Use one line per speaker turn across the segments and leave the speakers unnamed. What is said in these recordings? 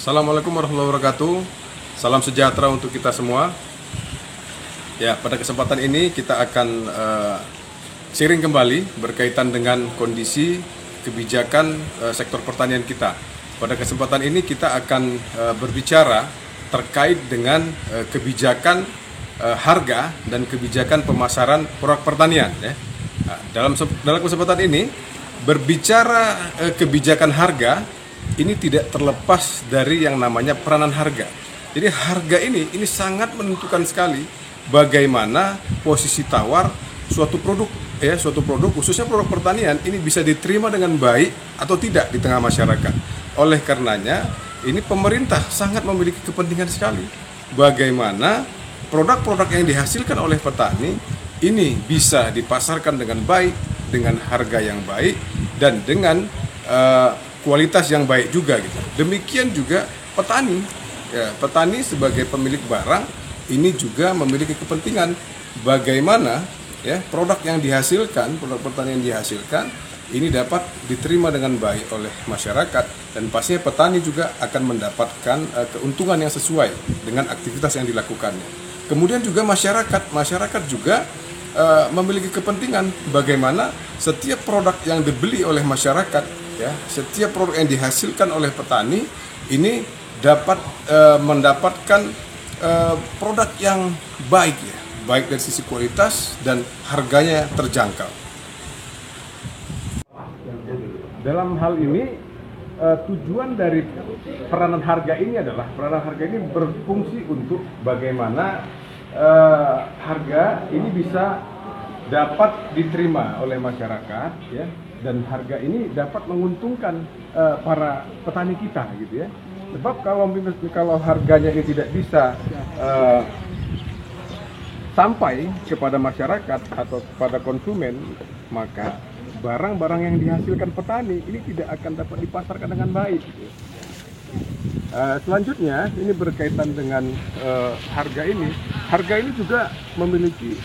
Assalamualaikum warahmatullahi wabarakatuh. Salam sejahtera untuk kita semua. Ya, pada kesempatan ini kita akan sharing kembali berkaitan dengan kondisi kebijakan sektor pertanian kita. Pada kesempatan ini kita akan berbicara terkait dengan kebijakan harga dan kebijakan pemasaran produk pertanian. Ya. Nah, dalam kesempatan ini berbicara kebijakan harga ini tidak terlepas dari yang namanya peranan harga. Jadi harga ini sangat menentukan sekali bagaimana posisi tawar suatu produk khususnya produk pertanian ini bisa diterima dengan baik atau tidak di tengah masyarakat. Oleh karenanya ini pemerintah sangat memiliki kepentingan sekali bagaimana produk-produk yang dihasilkan oleh petani ini bisa dipasarkan dengan baik, dengan harga yang baik dan dengan kualitas yang baik juga gitu. Demikian juga petani. Ya, petani sebagai pemilik barang ini juga memiliki kepentingan bagaimana ya produk yang dihasilkan, produk pertanian yang dihasilkan ini dapat diterima dengan baik oleh masyarakat dan pastinya petani juga akan mendapatkan keuntungan yang sesuai dengan aktivitas yang dilakukannya. Kemudian juga masyarakat juga memiliki kepentingan bagaimana setiap produk yang dibeli oleh masyarakat ya, setiap produk yang dihasilkan oleh petani ini dapat mendapatkan produk yang baik ya, baik dari sisi kualitas dan harganya terjangkau. Dalam hal ini tujuan dari peranan harga ini adalah peranan harga ini berfungsi untuk bagaimana harga ini bisa dapat diterima oleh masyarakat ya, dan harga ini dapat menguntungkan para petani kita gitu ya. Sebab kalau harganya ini tidak bisa sampai kepada masyarakat atau kepada konsumen, maka barang-barang yang dihasilkan petani ini tidak akan dapat dipasarkan dengan baik gitu. Selanjutnya ini berkaitan dengan harga ini. Harga ini juga memiliki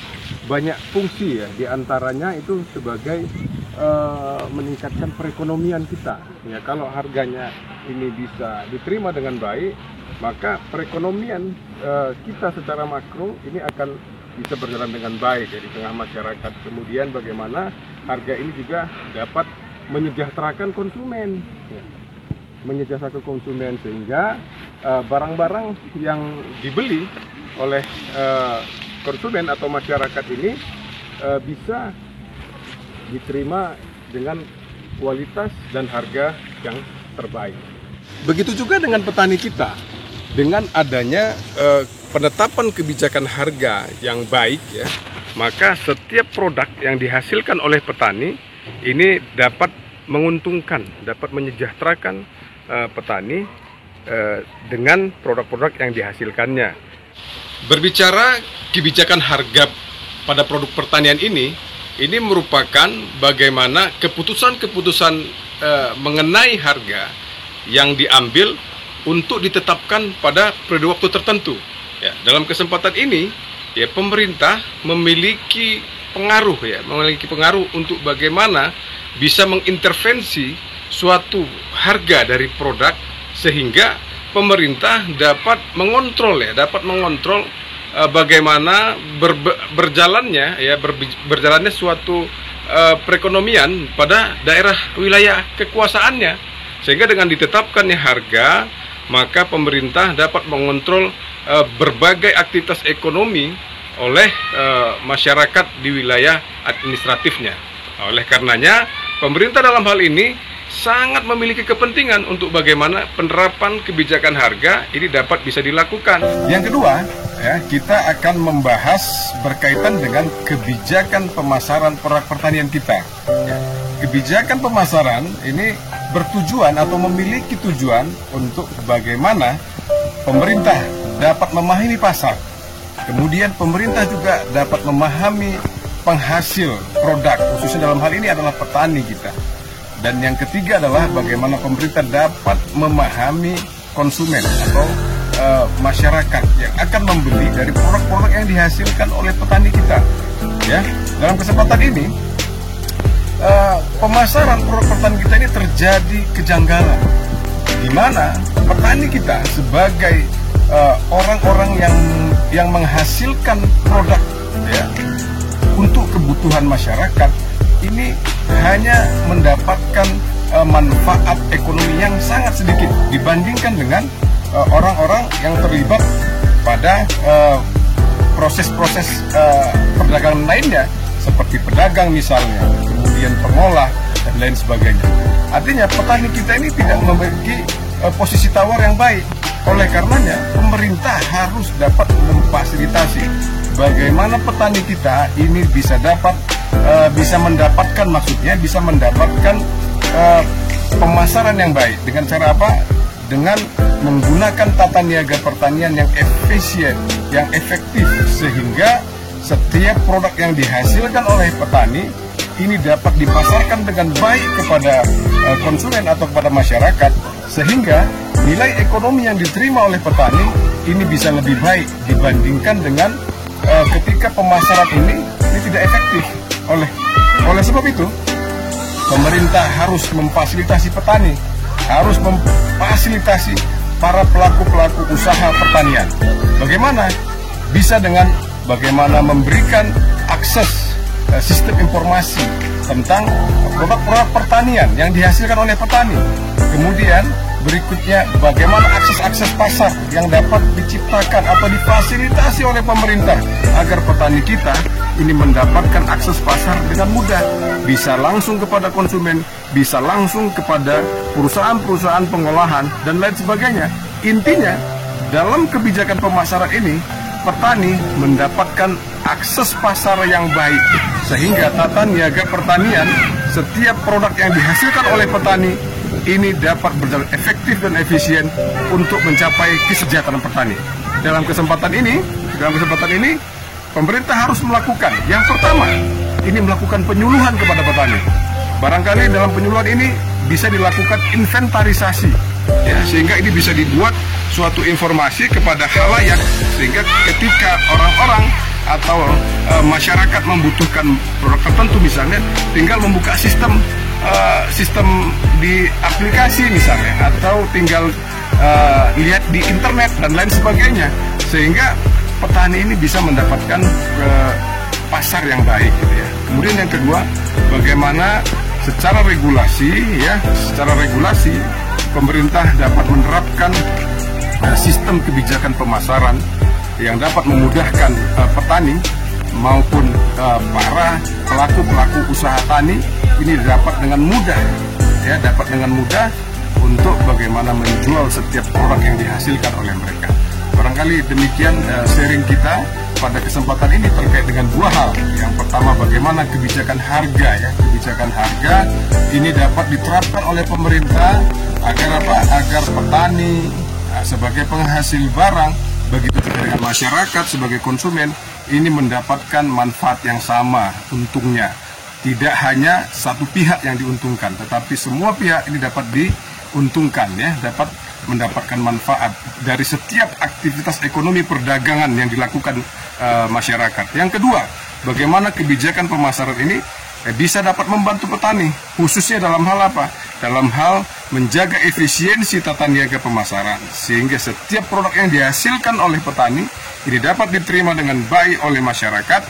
banyak fungsi ya, diantaranya itu sebagai meningkatkan perekonomian kita. Ya, kalau harganya ini bisa diterima dengan baik, maka perekonomian kita secara makro ini akan bisa berjalan dengan baik ya, di tengah masyarakat. Kemudian bagaimana harga ini juga dapat menyejahterakan konsumen. Ya. Menyejahterakan konsumen sehingga barang-barang yang dibeli oleh konsumen atau masyarakat ini bisa diterima dengan kualitas dan harga yang terbaik. Begitu juga dengan petani kita. Dengan adanya penetapan kebijakan harga yang baik ya, maka setiap produk yang dihasilkan oleh petani ini dapat menguntungkan, dapat menyejahterakan petani dengan produk-produk yang dihasilkannya. Berbicara kebijakan harga pada produk pertanian ini merupakan bagaimana keputusan-keputusan mengenai harga yang diambil untuk ditetapkan pada periode waktu tertentu. Ya, dalam kesempatan ini, ya pemerintah memiliki pengaruh untuk bagaimana bisa mengintervensi suatu harga dari produk sehingga pemerintah dapat mengontrol bagaimana berjalannya suatu perekonomian pada daerah wilayah kekuasaannya, sehingga dengan ditetapkannya harga maka pemerintah dapat mengontrol berbagai aktivitas ekonomi oleh masyarakat di wilayah administratifnya. Oleh karenanya pemerintah dalam hal ini sangat memiliki kepentingan untuk bagaimana penerapan kebijakan harga ini dapat bisa dilakukan. Yang kedua, ya, kita akan membahas berkaitan dengan kebijakan pemasaran produk pertanian kita. Ya, kebijakan pemasaran ini bertujuan atau memiliki tujuan untuk bagaimana pemerintah dapat memahami pasar. Kemudian pemerintah juga dapat memahami penghasil produk, khususnya dalam hal ini adalah petani kita. Dan yang ketiga adalah bagaimana pemerintah dapat memahami konsumen atau masyarakat yang akan membeli dari produk-produk yang dihasilkan oleh petani kita. Ya, dalam kesempatan ini pemasaran produk pertanian kita ini terjadi kejanggalan. di mana petani kita sebagai orang-orang yang menghasilkan produk ya untuk kebutuhan masyarakat ini hanya mendapatkan manfaat ekonomi yang sangat sedikit dibandingkan dengan orang-orang yang terlibat pada proses-proses perdagangan lainnya seperti pedagang misalnya, kemudian pengolah dan lain sebagainya. Artinya petani kita ini tidak memiliki posisi tawar yang baik. Oleh karenanya pemerintah harus dapat memfasilitasi bagaimana petani kita ini bisa mendapatkan pemasaran yang baik. Dengan cara apa? Dengan menggunakan tata niaga pertanian yang efisien, yang efektif, sehingga setiap produk yang dihasilkan oleh petani ini dapat dipasarkan dengan baik kepada konsumen atau kepada masyarakat, sehingga nilai ekonomi yang diterima oleh petani ini bisa lebih baik dibandingkan dengan ketika pemasaran ini tidak efektif. Oleh sebab itu, pemerintah harus memfasilitasi petani, harus memfasilitasi para pelaku-pelaku usaha pertanian. Bagaimana? Bisa dengan bagaimana memberikan akses sistem informasi tentang produk-produk pertanian yang dihasilkan oleh petani. Kemudian berikutnya bagaimana akses pasar yang dapat diciptakan atau difasilitasi oleh pemerintah agar petani kita ini mendapatkan akses pasar dengan mudah, bisa langsung kepada konsumen, bisa langsung kepada perusahaan-perusahaan pengolahan dan lain sebagainya. Intinya dalam kebijakan pemasaran ini petani mendapatkan akses pasar yang baik, sehingga tata niaga pertanian setiap produk yang dihasilkan oleh petani ini dapat berjalan efektif dan efisien untuk mencapai kesejahteraan petani. Dalam kesempatan ini pemerintah harus melakukan yang pertama, ini melakukan penyuluhan kepada petani. Barangkali dalam penyuluhan ini bisa dilakukan inventarisasi ya, sehingga ini bisa dibuat suatu informasi kepada khalayak, sehingga ketika orang-orang atau masyarakat membutuhkan produk tertentu misalnya, tinggal membuka sistem di aplikasi misalnya, atau tinggal lihat di internet dan lain sebagainya, sehingga petani ini bisa mendapatkan pasar yang baik gitu ya. Kemudian yang kedua, bagaimana secara regulasi pemerintah dapat menerapkan sistem kebijakan pemasaran yang dapat memudahkan petani maupun para pelaku usaha tani ini dapat dengan mudah untuk bagaimana menjual setiap produk yang dihasilkan oleh mereka. Barangkali demikian sharing kita pada kesempatan ini terkait dengan dua hal. Yang pertama, bagaimana kebijakan harga ya, kebijakan harga ini dapat diterapkan oleh pemerintah agar petani sebagai penghasil barang, begitu juga dengan masyarakat sebagai konsumen ini mendapatkan manfaat yang sama untungnya. Tidak hanya satu pihak yang diuntungkan, tetapi semua pihak ini dapat diuntungkan ya, dapat mendapatkan manfaat dari setiap aktivitas ekonomi perdagangan yang dilakukan masyarakat. Yang kedua, bagaimana kebijakan pemasaran ini bisa dapat membantu petani, khususnya dalam hal apa? Dalam hal menjaga efisiensi tata niaga pemasaran, sehingga setiap produk yang dihasilkan oleh petani ini dapat diterima dengan baik oleh masyarakat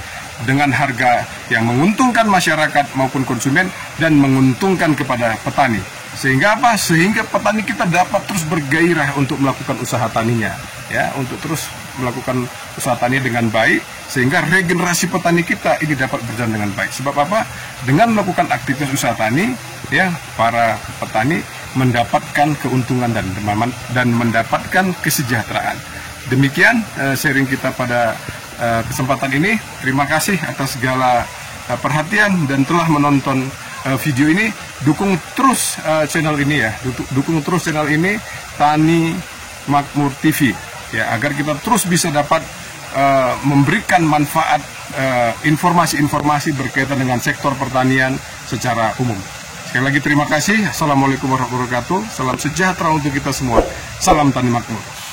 dengan harga yang menguntungkan masyarakat maupun konsumen dan menguntungkan kepada petani. Sehingga apa? Sehingga petani kita dapat terus bergairah untuk melakukan usaha taninya, ya, untuk terus melakukan usaha tani dengan baik, sehingga regenerasi petani kita ini dapat berjalan dengan baik. Sebab apa? Dengan melakukan aktivitas usaha tani, ya, para petani mendapatkan keuntungan dan mendapatkan kesejahteraan. Demikian sharing kita pada kesempatan ini. Terima kasih atas segala perhatian dan telah menonton video ini. Dukung terus channel ini ya, dukung terus channel ini, Tani Makmur TV ya, agar kita terus bisa dapat memberikan manfaat informasi-informasi berkaitan dengan sektor pertanian secara umum. Sekali lagi terima kasih. Assalamualaikum warahmatullahi wabarakatuh. Salam sejahtera untuk kita semua. Salam Tani Makmur.